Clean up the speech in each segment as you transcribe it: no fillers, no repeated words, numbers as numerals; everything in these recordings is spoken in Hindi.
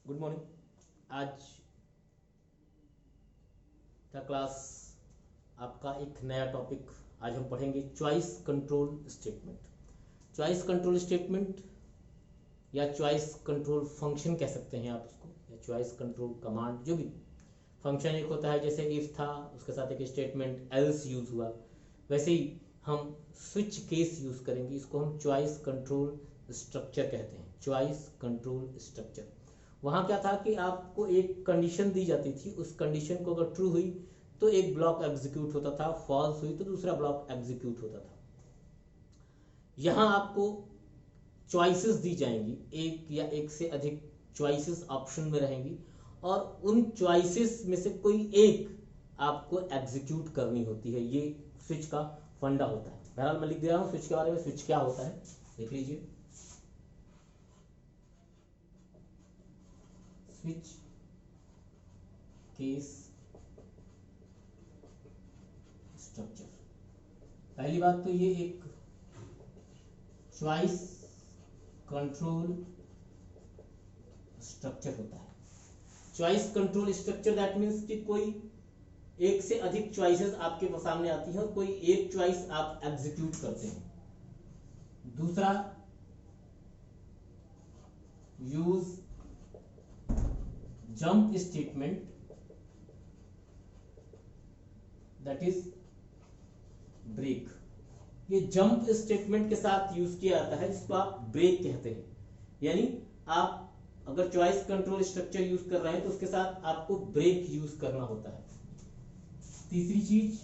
Good morning. आज का क्लास आपका एक नया टॉपिक आज हम पढ़ेंगे, choice control statement. Choice control statement या चॉइस कंट्रोल फंक्शन कह सकते हैं आप उसको, या चॉइस कंट्रोल कमांड, जो भी फंक्शन एक होता है। जैसे इफ था, उसके साथ एक स्टेटमेंट एल्स यूज हुआ, वैसे ही हम स्विच केस यूज करेंगे। इसको हम चॉइस कंट्रोल स्ट्रक्चर कहते हैं, चॉइस कंट्रोल स्ट्रक्चर। वहाँ क्या था कि आपको एक कंडीशन दी जाती थी, उस कंडीशन को अगर ट्रू हुई तो एक ब्लॉक एग्जीक्यूट होता था, फॉल्स हुई तो दूसरा ब्लॉक एग्जीक्यूट होता था। यहाँ आपको चॉइसेस दी जाएंगी, एक या एक से अधिक चॉइसेस ऑप्शन में रहेंगी, और उन चॉइसेस में से कोई एक आपको एग्जीक्यूट करनी होती है। ये स्विच का फंडा होता है। बहरहाल मैं लिख दे रहा हूँ स्विच के बारे में, स्विच क्या होता है देख लीजिए। स्विच केस स्ट्रक्चर, पहली बात तो ये एक चॉइस कंट्रोल स्ट्रक्चर होता है। Choice control structure that means कि कोई एक से अधिक चॉइसेस आपके सामने आती हैं और कोई एक चॉइस आप एग्जीक्यूट करते हैं। दूसरा, use jump statement that is break. ये जंप स्टेटमेंट के साथ यूज किया जाता है, जिसको आप ब्रेक कहते हैं। यानी आप अगर चॉइस कंट्रोल स्ट्रक्चर यूज कर रहे हैं तो उसके साथ आपको ब्रेक यूज करना होता है। तीसरी चीज,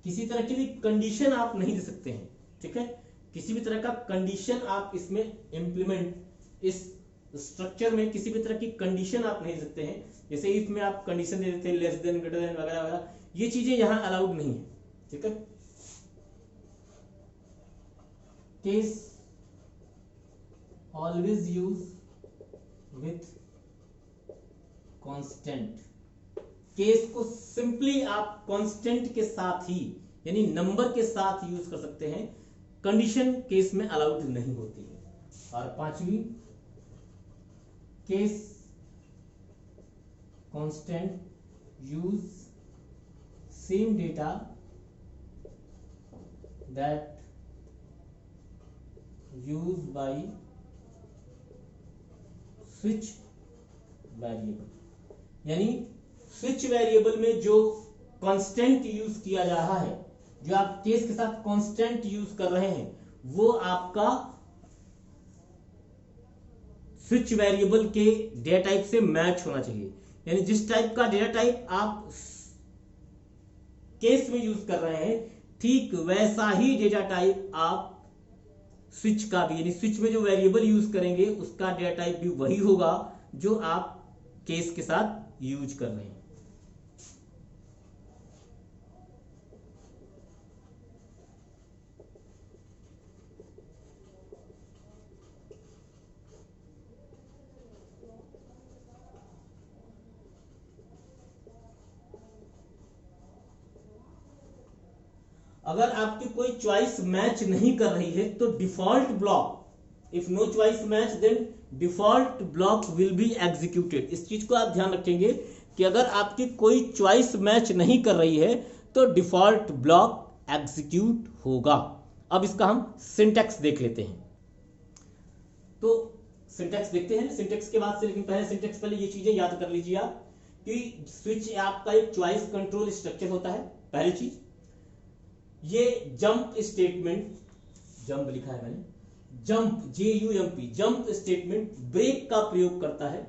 किसी तरह की भी कंडीशन आप नहीं दे सकते हैं, ठीक है। किसी भी तरह का कंडीशन आप इसमें इंप्लीमेंट, इस स्ट्रक्चर में किसी भी तरह की कंडीशन आप नहीं दे सकते हैं। जैसे इफ में आप कंडीशन दे देते हैं लेस देन, ग्रेटर देन वगैरह वगैरह, ये चीजें यहां अलाउड नहीं है, ठीक है। Case always use with constant. Case को सिंपली आप कांस्टेंट के साथ ही, यानी नंबर के साथ यूज कर सकते हैं, कंडीशन केस में अलाउड नहीं होती है। और पांचवी, case constant use same data that use by switch variable. यानी स्विच वेरिएबल में जो कांस्टेंट यूज किया जा रहा है, जो आप केस के साथ कांस्टेंट यूज कर रहे हैं, वो आपका स्विच वेरिएबल के डेटा टाइप से मैच होना चाहिए। यानी जिस टाइप का डेटा टाइप आप केस में यूज कर रहे हैं, ठीक वैसा ही डेटा टाइप आप स्विच का भी, यानी स्विच में जो वेरिएबल यूज करेंगे उसका डेटा टाइप भी वही होगा जो आप केस के साथ यूज कर रहे हैं। अगर आपकी कोई चॉइस मैच नहीं कर रही है तो default block, if no choice match then default block will be executed. इस चीज को आप ध्यान रखेंगे कि अगर आपकी कोई चॉइस मैच नहीं कर रही है तो डिफॉल्ट ब्लॉक एग्जीक्यूट होगा। अब इसका हम सिंटैक्स देख लेते हैं। तो सिंटैक्स देखते हैं सिंटैक्स के बाद से, लेकिन पहले सिंटैक्स, पहले ये चीजें याद कर लीजिए आप कि स्विच आपका एक चॉइस कंट्रोल स्ट्रक्चर होता है। पहली चीज, ये जंप स्टेटमेंट, जंप लिखा है मैंने, jump JUMP, jump statement break का प्रयोग करता है।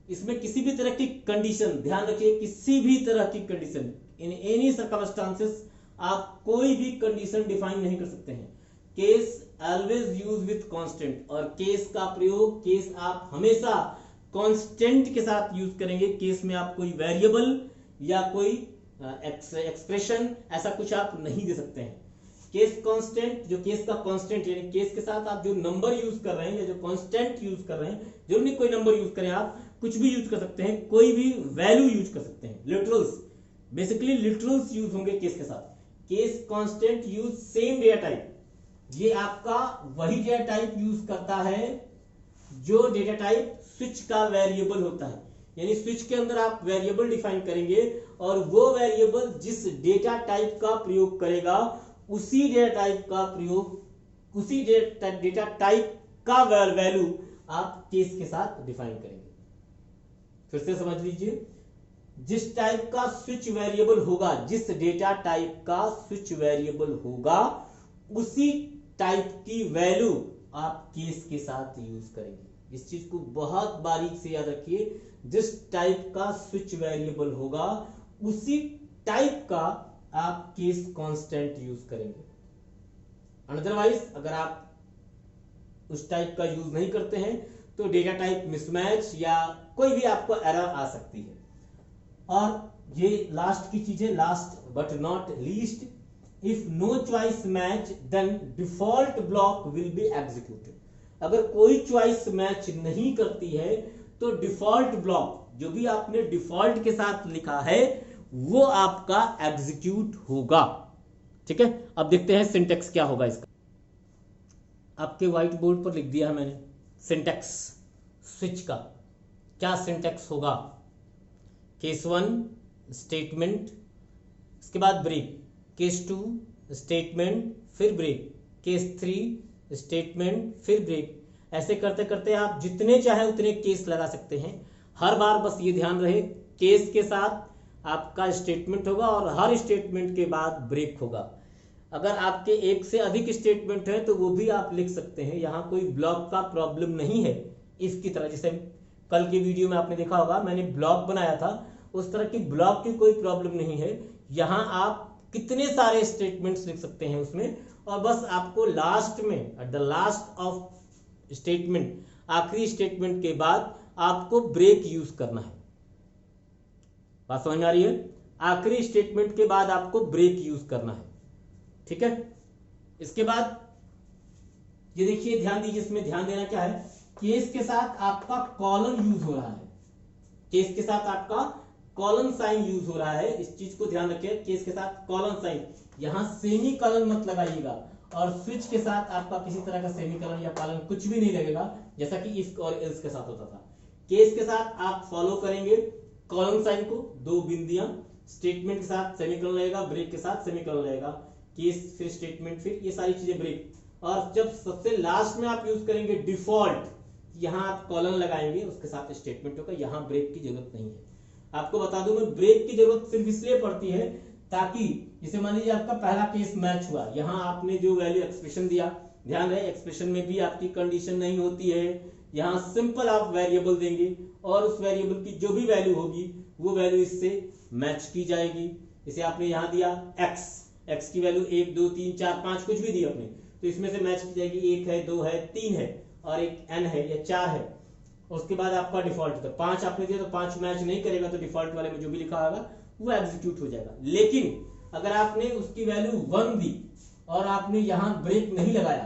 इसमें किसी भी तरह की कंडीशन, ध्यान रखिए, किसी भी तरह की कंडीशन, इन एनी सर्कमस्टांसेस आप कोई भी कंडीशन डिफाइन नहीं कर सकते हैं। Case always use with constant, और केस का प्रयोग, केस आप हमेशा कांस्टेंट के साथ यूज करेंगे। केस में आप कोई वेरिएबल या कोई एक्सप्रेशन ऐसा कुछ आप नहीं दे सकते हैं। केस कांस्टेंट, जो केस का कांस्टेंट, यानी केस के साथ आप जो नंबर यूज कर रहे हैं या जो कांस्टेंट यूज कर रहे हैं, जरूरी नहीं कोई नंबर यूज करें, आप कुछ भी यूज कर सकते हैं, कोई भी वैल्यू यूज कर सकते हैं। लिटरल्स, बेसिकली लिटरल्स यूज होंगे केस के साथ। Case constant use same data type ये आपका वही डेटा टाइप यूज करता है जो डेटा टाइप स्विच का वेरिएबल होता है। यानी स्विच के अंदर आप वेरिएबल डिफाइन करेंगे और वो वेरिएबल जिस डेटा टाइप का प्रयोग करेगा उसी डेटा टाइप का वैल्यू आप केस के साथ डिफाइन करेंगे। फिर से समझ लीजिए, जिस टाइप का स्विच वेरिएबल होगा, जिस डेटा टाइप का स्विच वेरिएबल होगा उसी टाइप की वैल्यू आप केस के साथ यूज करेंगे। इस चीज को बहुत बारीक से याद रखिए, जिस टाइप का स्विच वेरिएबल होगा उसी टाइप का आप केस कांस्टेंट यूज करेंगे। अदरवाइज अगर आप उस टाइप का यूज नहीं करते हैं तो डेटा टाइप मिसमैच या कोई भी आपको एरर आ सकती है। और ये लास्ट की चीज है, last but not least, if no choice match then default block will be executed. अगर कोई चॉइस मैच नहीं करती है तो डिफॉल्ट ब्लॉक, जो भी आपने डिफॉल्ट के साथ लिखा है, वो आपका एग्जीक्यूट होगा। ठीक है, अब देखते हैं सिंटेक्स क्या होगा इसका। आपके व्हाइट बोर्ड पर लिख दिया है मैंने सिंटेक्स स्विच का। क्या सिंटेक्स होगा? केस 1 स्टेटमेंट, इसके बाद ब्रेक, केस 2 स्टेटमेंट फिर ब्रेक, केस 3 स्टेटमेंट फिर ब्रेक। ऐसे करते करते आप जितने चाहे उतने केस लगा सकते हैं। हर बार बस ये ध्यान रहे, केस के साथ आपका स्टेटमेंट होगा और हर स्टेटमेंट के बाद ब्रेक होगा। अगर आपके एक से अधिक स्टेटमेंट है तो वो भी आप लिख सकते हैं, यहां कोई ब्लॉक का प्रॉब्लम नहीं है। इफ की तरह, जैसे कल की वीडियो में आपने देखा होगा मैंने ब्लॉक बनाया था, उस तरह की ब्लॉक की कोई प्रॉब्लम नहीं है। यहां आप कितने सारे स्टेटमेंट्स लिख सकते हैं उसमें, और बस आपको लास्ट में at the last of statement, आखिरी स्टेटमेंट के बाद आपको ब्रेक यूज करना है। बात समझ में आ रही है? आखिरी स्टेटमेंट के बाद आपको ब्रेक यूज करना है। ठीक है, इसके बाद ये देखिए, ध्यान दीजिए, इसमें ध्यान देना क्या है, केस के साथ आपका कॉलन यूज हो रहा है। केस के साथ आपका कॉलन साइन यूज हो रहा है, इस चीज को ध्यान रखिए। केस के साथ कॉलन साइन, यहां सेमी कॉलन मत लगाइएगा, और स्विच के साथ आपका किसी तरह का सेमी कॉलन या कॉलन कुछ भी नहीं लगेगा, जैसा कि इफ और एल्स के साथ होता था। केस के साथ आप फॉलो करेंगे कॉलन साइन को, दो बिंदियां, स्टेटमेंट के साथ सेमी कॉलन लगेगा, ब्रेक के साथ सेमी कॉलन लगेगा, केस फिर स्टेटमेंट फिर ये सारी चीजें ब्रेक। और जब सबसे लास्ट में आप यूज करेंगे डिफॉल्ट, यहां आप कॉलन लगाएंगे, उसके साथ स्टेटमेंट होगा, यहां ब्रेक की जरूरत नहीं है। आपको बता दूं मैं, ब्रेक की जरूरत सिर्फ इसलिए पड़ती है ताकि जैसे मान लीजिए आपका पहला केस मैच हुआ, यहां आपने जो वैल्यू एक्सप्रेशन दिया, ध्यान रहे एक्सप्रेशन में भी आपकी कंडीशन नहीं होती है, यहां सिंपल आप वेरिएबल देंगे और उस वेरिएबल की जो भी वैल्यू होगी वो वैल्यू इससे मैच की जाएगी। इसे आपने यहां दिया एक्स की वैल्यू 1 2 3 4 5 कुछ भी दी आपने, तो इसमें से मैच की जाएगी, 1 है 2 है 3 है और एक n है या 4 है। उसके बाद आपका डिफॉल्ट था 5 आपने दिया, तो 5 मैच नहीं करेगा, तो डिफॉल्ट वाले में जो भी लिखा होगा वो एग्जीक्यूट हो जाएगा। लेकिन अगर आपने उसकी वैल्यू 1 दी और आपने यहां ब्रेक नहीं लगाया,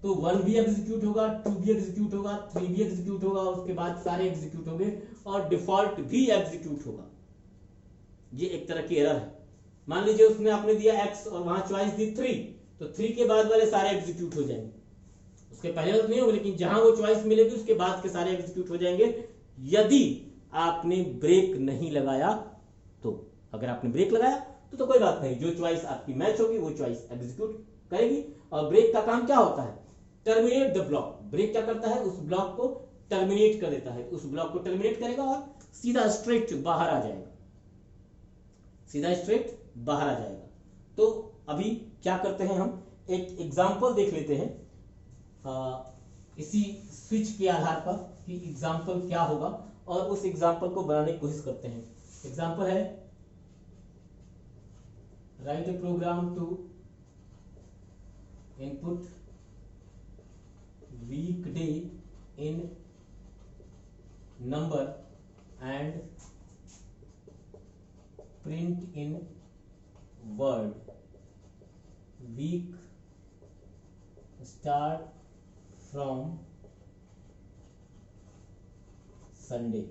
तो 1 भी एग्जीक्यूट होगा, 2 भी एग्जीक्यूट होगा, 3 भी एग्जीक्यूट होगा, उसके बाद सारे एग्जीक्यूट होंगे और डिफॉल्ट भी एग्जीक्यूट होगा। ये एक तरह की एरर है। मान लीजिए उसने आपने दिया x और वहां चॉइस दी 3, तो 3 के बाद वाले सारे एग्जीक्यूट हो जाएंगे, उसके पहले तो नहीं होगा, लेकिन जहां वो चॉइस मिलेगी उसके बाद के सारे एग्जीक्यूट हो जाएंगे, यदि आपने ब्रेक नहीं लगाया तो। अगर आपने ब्रेक लगाया तो कोई बात नहीं, जो चॉइस आपकी मैच होगी वो चॉइस एग्जीक्यूट करेगी। और ब्रेक का काम क्या होता है? Terminate the block. ब्रेक क्या करता है? उस ब्लॉक को टर्मिनेट कर देता है, उस ब्लॉक को टर्मिनेट करेगा और सीधा स्ट्रेट बाहर आ जाएगा, सीधा स्ट्रेट बाहर आ जाएगा। तो अभी क्या करते हैं, हम एक एग्जांपल देख लेते हैं इसी स्विच के आधार पर कि एग्जांपल क्या होगा, और उस एग्जांपल को बनाने की कोशिश करते हैं। एग्जांपल है, write a program to input weekday in number and print in word week start from Sunday,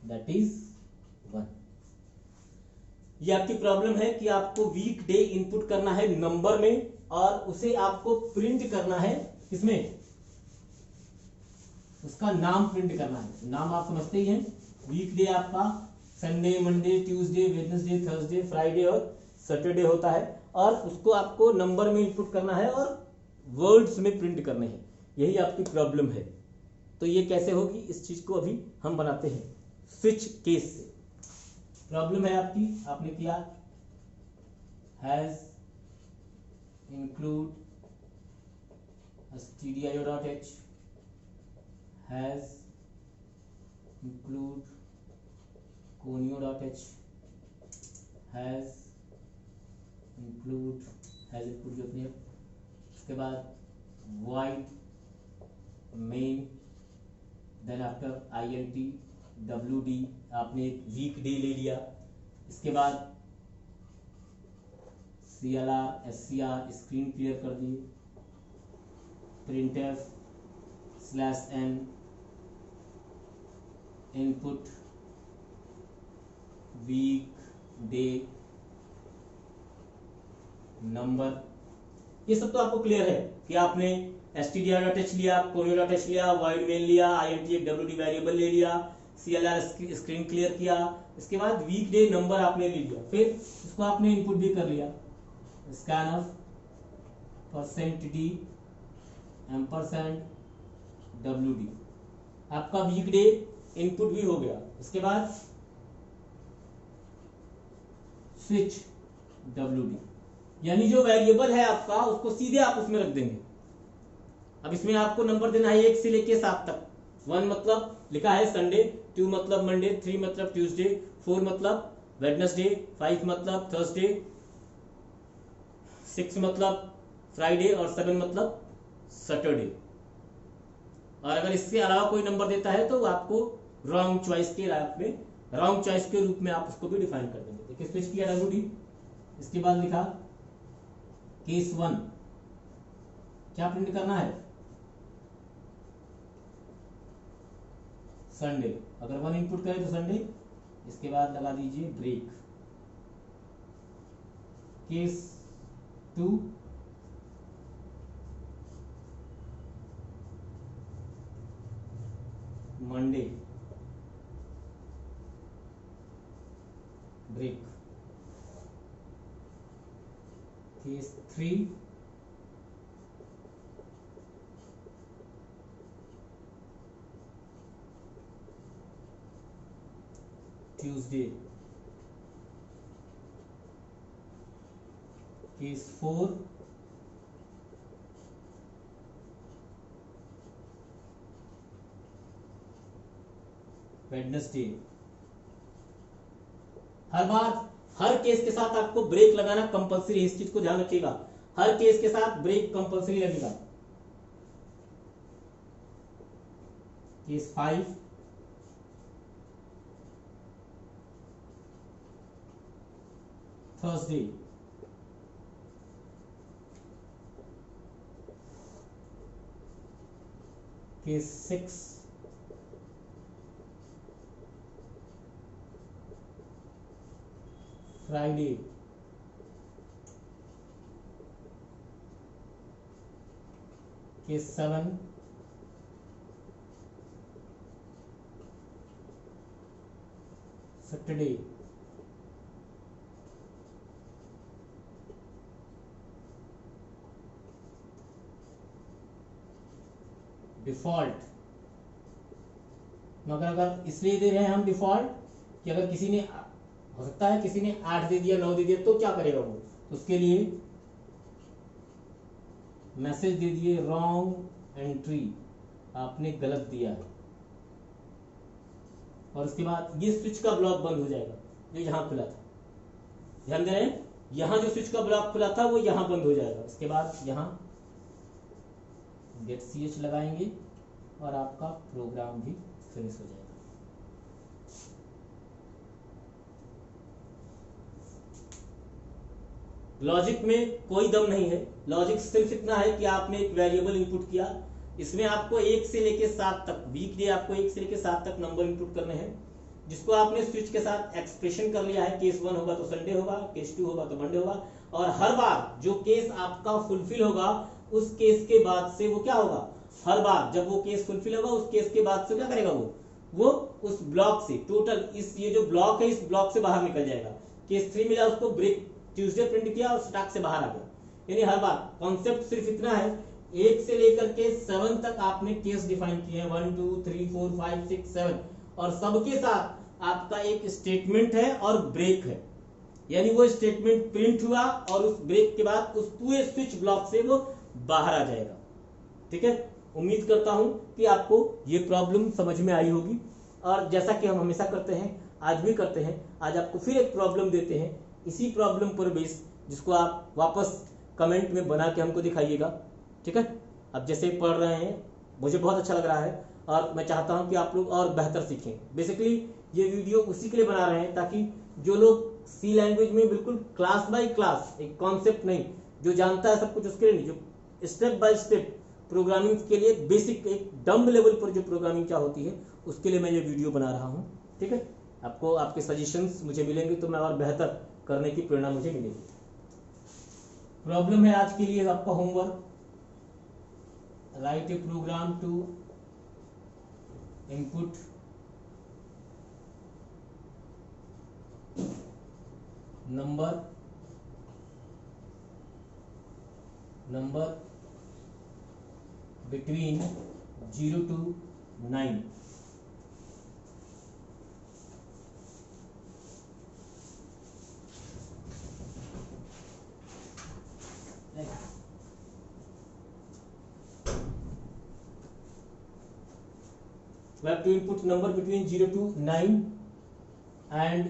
that is 1। ये आपकी प्रॉब्लम है कि आपको वीक डे इनपुट करना है नंबर में और उसे आपको प्रिंट करना है किसमें, उसका नाम प्रिंट करना है। नाम आप समझते ही हैं, वीक डे आपका Sunday, Monday, Tuesday, Wednesday, Thursday, Friday और सैटरडे होता है और उसको आपको नंबर में इनपुट करना है और वर्ड्स में प्रिंट करने हैं। यही आपकी प्रॉब्लम है। तो ये कैसे होगी, इस चीज को अभी हम बनाते हैं स्विच केस से। प्रॉब्लम है आपकी, आपने किया hash include stdio.h, hash include conio.h, hash include जो अपने, उसके बाद void main, then after int wd, आपने एक वीक डे ले लिया। इसके बाद clr scr स्क्रीन क्लियर कर दिए, printf /n input week day number. ये सब तो आपको क्लियर है कि आपने stdio.h लिया, conio.h लिया, void main लिया, int एक wd वेरिएबल ले लिया, clr स्क्रीन क्लियर किया, इसके बाद वीक डे नंबर आपने ले लिया, फिर इसको आपने इनपुट भी कर लिया, scanf %d $wd, आपका वीक डे इनपुट भी हो गया। इसके बाद स्विच wd, यानी जो वेरिएबल है आपका उसको सीधे आप उसमें रख देंगे। अब इसमें आपको नंबर देना है 1 से लेके 7 तक। 1 मतलब लिखा है संडे, 2 मतलब मंडे, 3 मतलब ट्यूसडे, 4 मतलब वेडनेसडे, 5 मतलब थर्सडे, 6 मतलब फ्राइडे और 7 मतलब सैटरडे। और अगर इसके अलावा कोई नंबर देता है तो आपको रॉन्ग चॉइस के रूप में आप उसको भी डिफाइन कर देंगे। देखिए स्विच किया wd, इसके बाद लिखा केस 1, क्या प्रिंट करना है, संडे। अगर 1 इनपुट करें तो संडे, इसके बाद लगा दीजिए break. Case 2, Monday break. Case 3, Tuesday. Case 4, Wednesday. हर बार हर केस के साथ आपको ब्रेक लगाना कंपलसरी है, इस चीज को ध्यान रखिएगा। हर केस के साथ ब्रेक कंपलसरी लगेगा। Case 5, Thursday. Case 6, Friday. Case 7, Saturday. Default, मगर अगर इसलिए दे रहे हैं हम डिफॉल्ट कि अगर किसी ने, हो सकता है किसी ने 8 दे दिया, 9 दे दिया, तो क्या करेगा वो, उसके लिए मैसेज दे दिए रॉन्ग एंट्री, आपने गलत दिया है। और उसके बाद ये स्विच का ब्लॉक बंद हो जाएगा जो यहाँ खुला था। ध्यान दे रहे हैं, यहाँ जो स्विच का ब्लॉक खुला था वो यहाँ बंद हो जाएगा। इसके बाद यहाँ गेट ch लगाएंगे और आपका प्रोग्राम भी फिनिश हो जाएगा। लॉजिक में कोई दम नहीं है। लॉजिक सिर्फ इतना है कि आपने एक वेरिएबल इनपुट किया, इसमें आपको 1 से लेके 7 तक, वीक डे आपको 1 से लेके 7 तक नंबर इनपुट करने हैं। जिसको आपने स्विच के साथ एक्सप्रेशन कर लिया है, केस 1 होगा तो संडे होगा, केस 2 होगा तो मंडे होगा, और हर बार जो केस आपका फुलफिल होगा उस केस के बाद से वो क्या होगा, हर बार जब वो केस फुलफिल होगा उस केस के बाद से क्या करेगा, वो उस ब्लॉक से टोटल इस ये जो ब्लॉक है इस ब्लॉक से बाहर निकल जाएगा। केस 3 मिला उसको ब्रेक ट्यूसडे प्रिंट किया और स्टॉक से बाहर आ गया। यानी हर बार कॉन्सेप्ट सिर्फ इतना है, 1 से लेकर के 7 तक आपने केस डिफाइन किए हैं, 1 2 3 4 5 6 7, और सबके साथ आपका एक स्टेटमेंट है और ब्रेक है। यानी वो स्टेटमेंट प्रिंट हुआ और उस ब्रेक के बाद उस पूरे स्विच ब्लॉक से वो बाहर आ जाएगा। ठीक है, उम्मीद करता हूं कि आपको ये प्रॉब्लम समझ में आई होगी, और जैसा कि हम हमेशा करते हैं आज भी करते हैं, आज आपको फिर एक प्रॉब्लम देते हैं इसी प्रॉब्लम पर बेस, जिसको आप वापस कमेंट में बना के हमको दिखाइएगा। ठीक है, अब जैसे पढ़ रहे हैं मुझे बहुत अच्छा लग रहा है और मैं चाहता हूं कि आप लोग और बेहतर सीखें। बेसिकली ये वीडियो उसी के लिए बना रहे हैं ताकि जो लोग सी लैंग्वेज में बिल्कुल क्लास बाय क्लास, एक कॉन्सेप्ट नहीं, जो जानता है सब कुछ उसके लिए नहीं, जो स्टेप बाय स्टेप प्रोग्रामिंग के लिए बेसिक एक डम्ब लेवल पर जो प्रोग्रामिंग क्या होती है उसके लिए मैं ये वीडियो बना रहा हूँ। ठीक है, आपको आपके सजेशंस मुझे मिलेंगे तो मैं और बेहतर करने की प्रेरणा मुझे मिलेगी। प्रॉब्लम है आज के लिए आपका homework, write a program to input number between 0 to 9। We have to input number between 0 to 9 and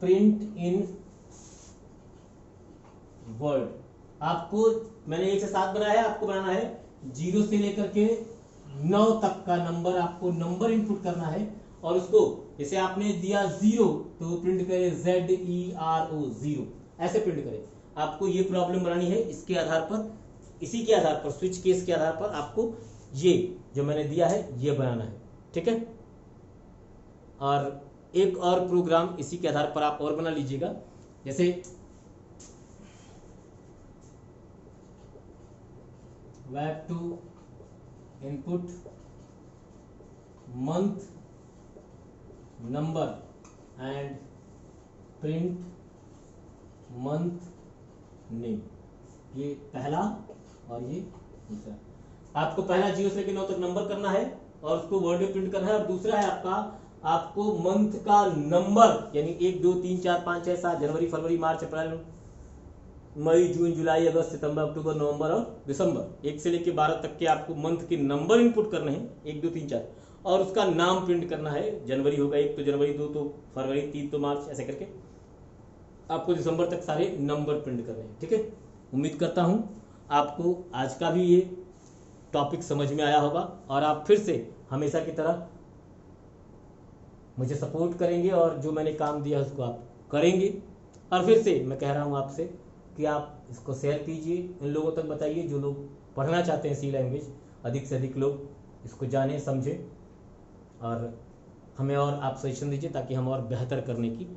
print in word। आपको मैंने 1 से 7 बनाया है, आपको बनाना है 0 से लेकर के 9 तक का नंबर, आपको नंबर इनपुट करना है और उसको जैसे आपने दिया 0 तो प्रिंट करे ZERO 0, ऐसे प्रिंट करे। आपको ये प्रॉब्लम बनानी है, इसके आधार पर, इसी के आधार पर, स्विच केस के आधार पर आपको ये जो मैंने दिया है ये बनाना है। ठीक है, और एक और प्रोग्राम इसी के आधार पर आप और बना लीजिएगा, जैसे we have to input month number and print month name। ये पहला और ये दूसरा। आपको पहला 0 से लेकर 9 तक नंबर करना है और उसको वर्ड में प्रिंट करना है, और दूसरा है आपको मंथ का नंबर, यानी 1 2 3 4 5 6 7 जनवरी फरवरी मार्च अप्रैल मई जून जुलाई अगस्त सितंबर अक्टूबर नवंबर और दिसंबर, 1 से लेकर 12 तक के आपको मंथ के नंबर इनपुट करने हैं, 1 2 3 4, और उसका नाम प्रिंट करना है। जनवरी होगा 1 तो जनवरी, 2 तो फरवरी, 3 तो मार्च, ऐसे करके आपको दिसंबर तक सारे नंबर प्रिंट करने हैं। ठीक है, उम्मीद करता हूं आपको आज का भी ये टॉपिक समझ में आया होगा और आप फिर से हमेशा की तरह मुझे सपोर्ट करेंगे और जो मैंने काम दिया उसको आप करेंगे। और फिर से मैं कह रहा हूं आपसे कि आप इसको शेयर कीजिए, इन लोगों तक बताइए जो लोग पढ़ना चाहते हैं सी लैंग्वेज, अधिक से अधिक लोग इसको जाने समझें और हमें और आप सजेशन दीजिए ताकि हम और बेहतर करने की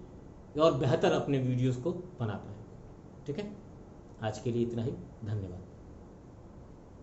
और बेहतर अपने वीडियोस को बना पाएँ। ठीक है, आज के लिए इतना ही, धन्यवाद।